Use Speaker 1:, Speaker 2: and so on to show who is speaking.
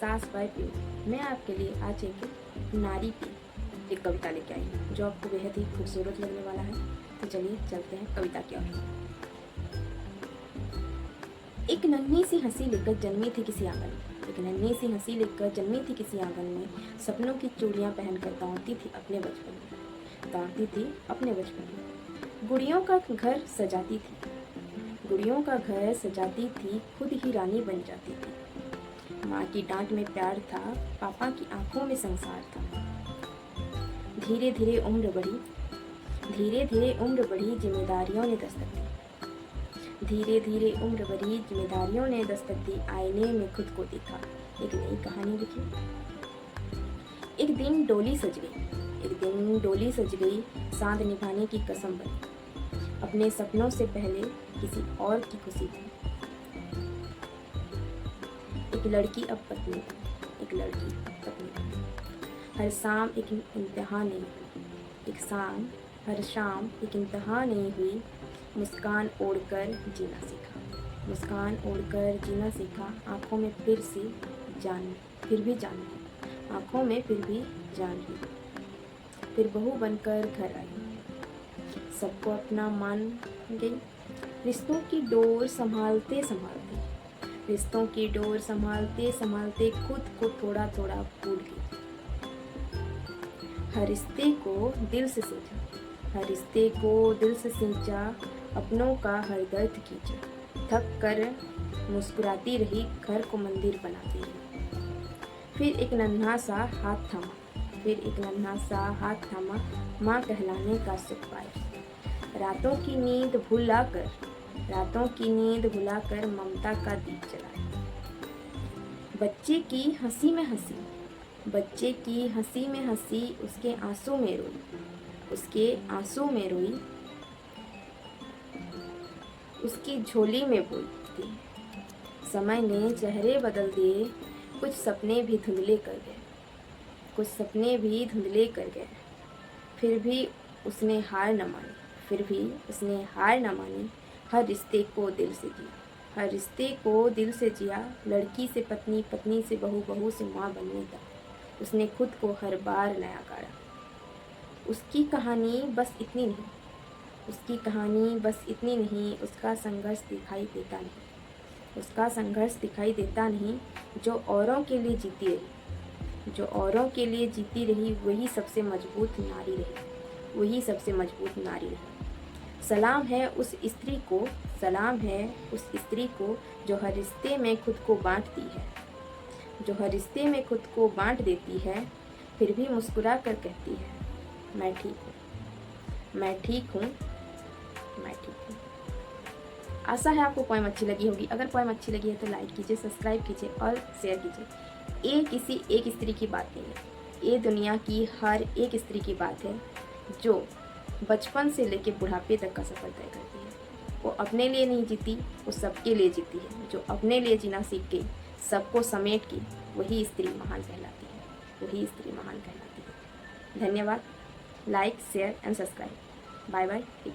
Speaker 1: सास bye pure. मैं आपके लिए आज एक नारी की एक कविता लेके आई हूँ जो आपको बेहद ही खूबसूरत लगने वाला है। तो चलिए चलते हैं कविता की ओर। एक नन्ही सी हंसी लेकर जन्मी थी किसी आंगन में। एक नन्ही सी हंसी लेकर जन्मी थी किसी आंगन में। सपनों की चूड़ियां पहनकर दौड़ती थी अपने बचपन में। दौड़ती थी अपने बचपन में। गुड़ियों का घर सजाती थी। गुड़ियों का घर सजाती थी, खुद ही रानी बन जाती थी। माँ की डांट में प्यार था, पापा की आंखों में संसार था। धीरे धीरे उम्र बढ़ी, धीरे धीरे उम्र बढ़ी, जिम्मेदारियों ने दस्तक दी। धीरे धीरे उम्र बढ़ी, जिम्मेदारियों ने दस्तक दी। आईने में खुद को देखा, एक नई कहानी लिखी। एक दिन डोली सज गई, एक दिन डोली सज गई, साथ निभाने की कसम बनी। अपने सपनों से पहले किसी और की खुशी थी। एक लड़की अब पत्नी बनी, एक लड़की पत्नी बनी। हर शाम एक इम्तिहान नहीं हुई, एक शाम हर शाम एक इम्तिहान नहीं हुई। मुस्कान ओढ़कर जीना सीखा, मुस्कान ओढ़कर जीना सीखा। आँखों में फिर भी जान रही, आँखों में फिर भी जान रही। फिर बहू बनकर घर आई, सबको अपना मान गई। रिश्तों की डोर संभालते संभालते, रिश्तों की डोर संभालते संभालते खुद को थोड़ा थोड़ा भूल गई। हर रिश्ते को दिल से सींचा, हर रिश्ते को दिल से सींचा। अपनों का हर दर्द खींचा। थक कर मुस्कुराती रही, घर को मंदिर बनाती रही। फिर एक नन्हा सा हाथ थामा, फिर एक नन्हा सा हाथ थामा। माँ कहलाने का सुख पाया। रातों की नींद भुलाकर, रातों की नींद भुलाकर ममता का दीप जलाया। बच्चे की हंसी में हंसी, बच्चे की हंसी में हंसी, उसके आंसू में रोई, उसके आंसू में रोई। उसकी झोली में बोई थी। समय ने चेहरे बदल दिए, कुछ सपने भी धुंधले कर गए, कुछ सपने भी धुंधले कर गए। फिर भी उसने हार न मानी, फिर भी उसने हार न मानी। हर रिश्ते को दिल से जिया, हर रिश्ते को दिल से जिया। लड़की से पत्नी, पत्नी से बहू, बहू से माँ बनने तक उसने खुद को हर बार नया गाड़ा। उसकी कहानी बस इतनी नहीं, उसकी कहानी बस इतनी नहीं। उसका संघर्ष दिखाई देता नहीं, उसका संघर्ष दिखाई देता नहीं। जो औरों के लिए जीती रही, जो औरों के लिए जीती रही, वही सबसे मजबूत नारी रही, वही सबसे मजबूत नारी रही। सलाम है उस स्त्री को, सलाम है उस स्त्री को, जो हर रिश्ते में खुद को बांटती है, जो हर रिश्ते में खुद को बांट देती है। फिर भी मुस्कुरा कर कहती है, मैं ठीक हूँ, मैं ठीक हूँ, मैं ठीक हूँ। आशा है आपको पोएम अच्छी लगी होगी। अगर पोएम अच्छी लगी है तो लाइक कीजिए, सब्सक्राइब कीजिए और शेयर कीजिए। ये किसी एक स्त्री की बात नहीं है, ये दुनिया की हर एक स्त्री की बात है जो बचपन से लेकर बुढ़ापे तक का सफ़र तय करती है। वो अपने लिए नहीं जीती, वो सबके लिए जीती है। जो अपने लिए जीना सीख गई, सबको समेट के, वही स्त्री महान कहलाती है, वही स्त्री महान कहलाती है। धन्यवाद। Like, share and subscribe. Bye bye.